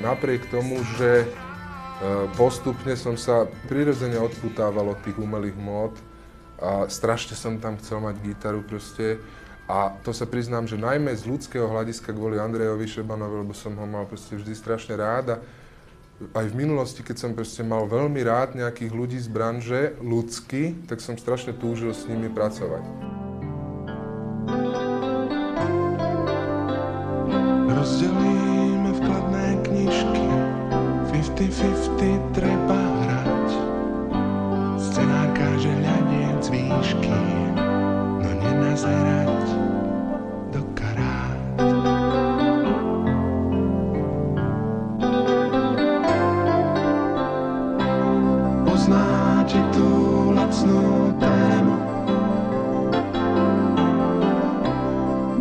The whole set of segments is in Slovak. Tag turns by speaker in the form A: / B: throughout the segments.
A: napriek tomu, že postupne som sa prirodzene odputával od tých umelých mód a strašne som tam chcel mať gitaru proste. A to sa priznám, že najmä z ľudského hľadiska kvôli Andrejovi Šebanovi, lebo som ho mal proste vždy strašne rád. A aj v minulosti, keď som proste mal veľmi rád nejakých ľudí z branže, ľudsky, tak som strašne túžil s nimi pracovať.
B: Rozdelíme vkladné knižky, 50-50 treba hrať. Scenár káže hľadieť z výšky, no nenazerať do karát. Poznáte tú lacnú tému,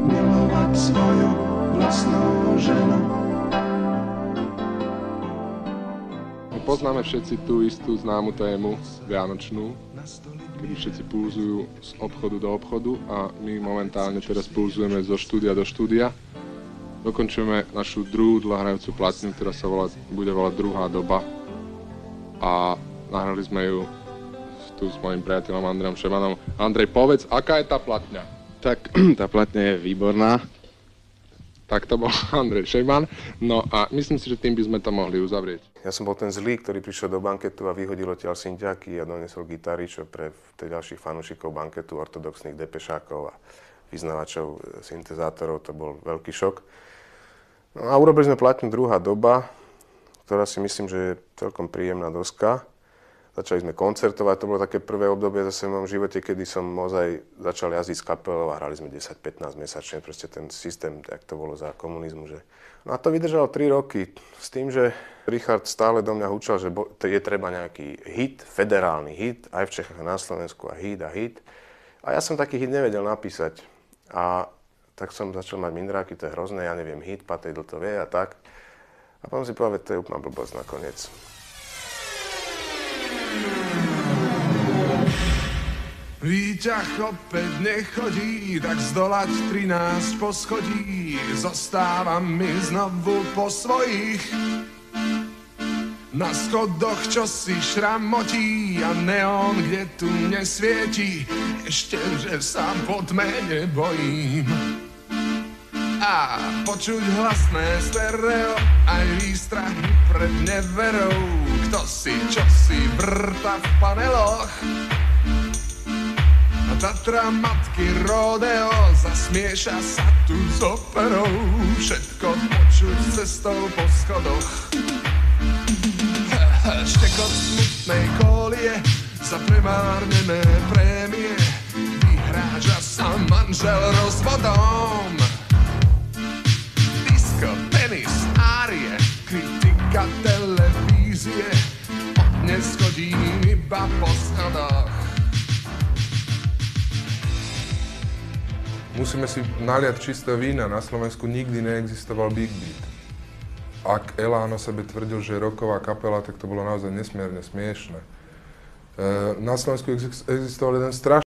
B: milovať svoju vlastnú ženu.
A: Poznáme všetci tú istú známu tému, vianočnú, kedy všetci pulzujú z obchodu do obchodu a my momentálne teraz pulzujeme zo štúdia do štúdia. Dokončujeme našu druhú dlhohrajúcu platňu, ktorá sa bude volať Druhá doba a nahrali sme ju tu s mojím priateľom Andrejom Šebanom. Andrej, povedz, aká je tá platňa?
C: Tak, tá platňa je výborná.
A: Tak to bol Andrej Šeban. No a myslím si, že tým by sme to mohli uzavrieť.
D: Ja som bol ten zlý, ktorý prišiel do banketu a vyhodil odtiaľ synťáky a donesol gitary, čo pre ďalších fanúšikov banketu, ortodoxných depešákov a vyznavačov syntezátorov, to bol veľký šok. No a urobili sme platňu Druhá doba, ktorá si myslím, že je celkom príjemná doska. Začali sme koncertovať, to bolo také prvé obdobie zase v mojom živote, kedy som ozaj začal jazdiť s kapelou a hrali sme 10-15 mesačne, proste ten systém, jak to bolo za komunizmu. Že... No a to vydržalo 3 roky s tým, že Richard stále do mňa húčal, že je treba nejaký hit, federálny hit, aj v Čechách a na Slovensku a hit. A ja som taký hit nevedel napísať. A tak som začal mať mindráky, to je hrozné, ja neviem hit, Patejdl to vie a tak. A potom si povedal, to je úplná blbosť nakoniec.
B: Výťah opäť nechodí, tak zdolať 13 poschodí. Zostávam mi znovu po svojich. Na schodoch čo si šramotí a neón, kde tu nesvieti. Ešte, že sa po tme nebojím. A počuť hlasné stereo, aj výstrahy pred neverou. Kto si, čo si vrta v paneloch. A Tatra matky rodeo zasmieša sa tu s operou. Všetko počuť cestou po schodoch. Štekot smutnej kolie za premárnené prémie. Vyhráža sa manžel rozvodom. Disko, tenis, árie, kritika televízie. Od dnes chodím iba po schodoch.
A: Musíme si naliať čisté vína. Na Slovensku nikdy neexistoval Big Beat. Ak Elán o sebe tvrdil, že je rocková kapela, tak to bolo naozaj nesmierne smiešne. Na Slovensku existoval jeden strašný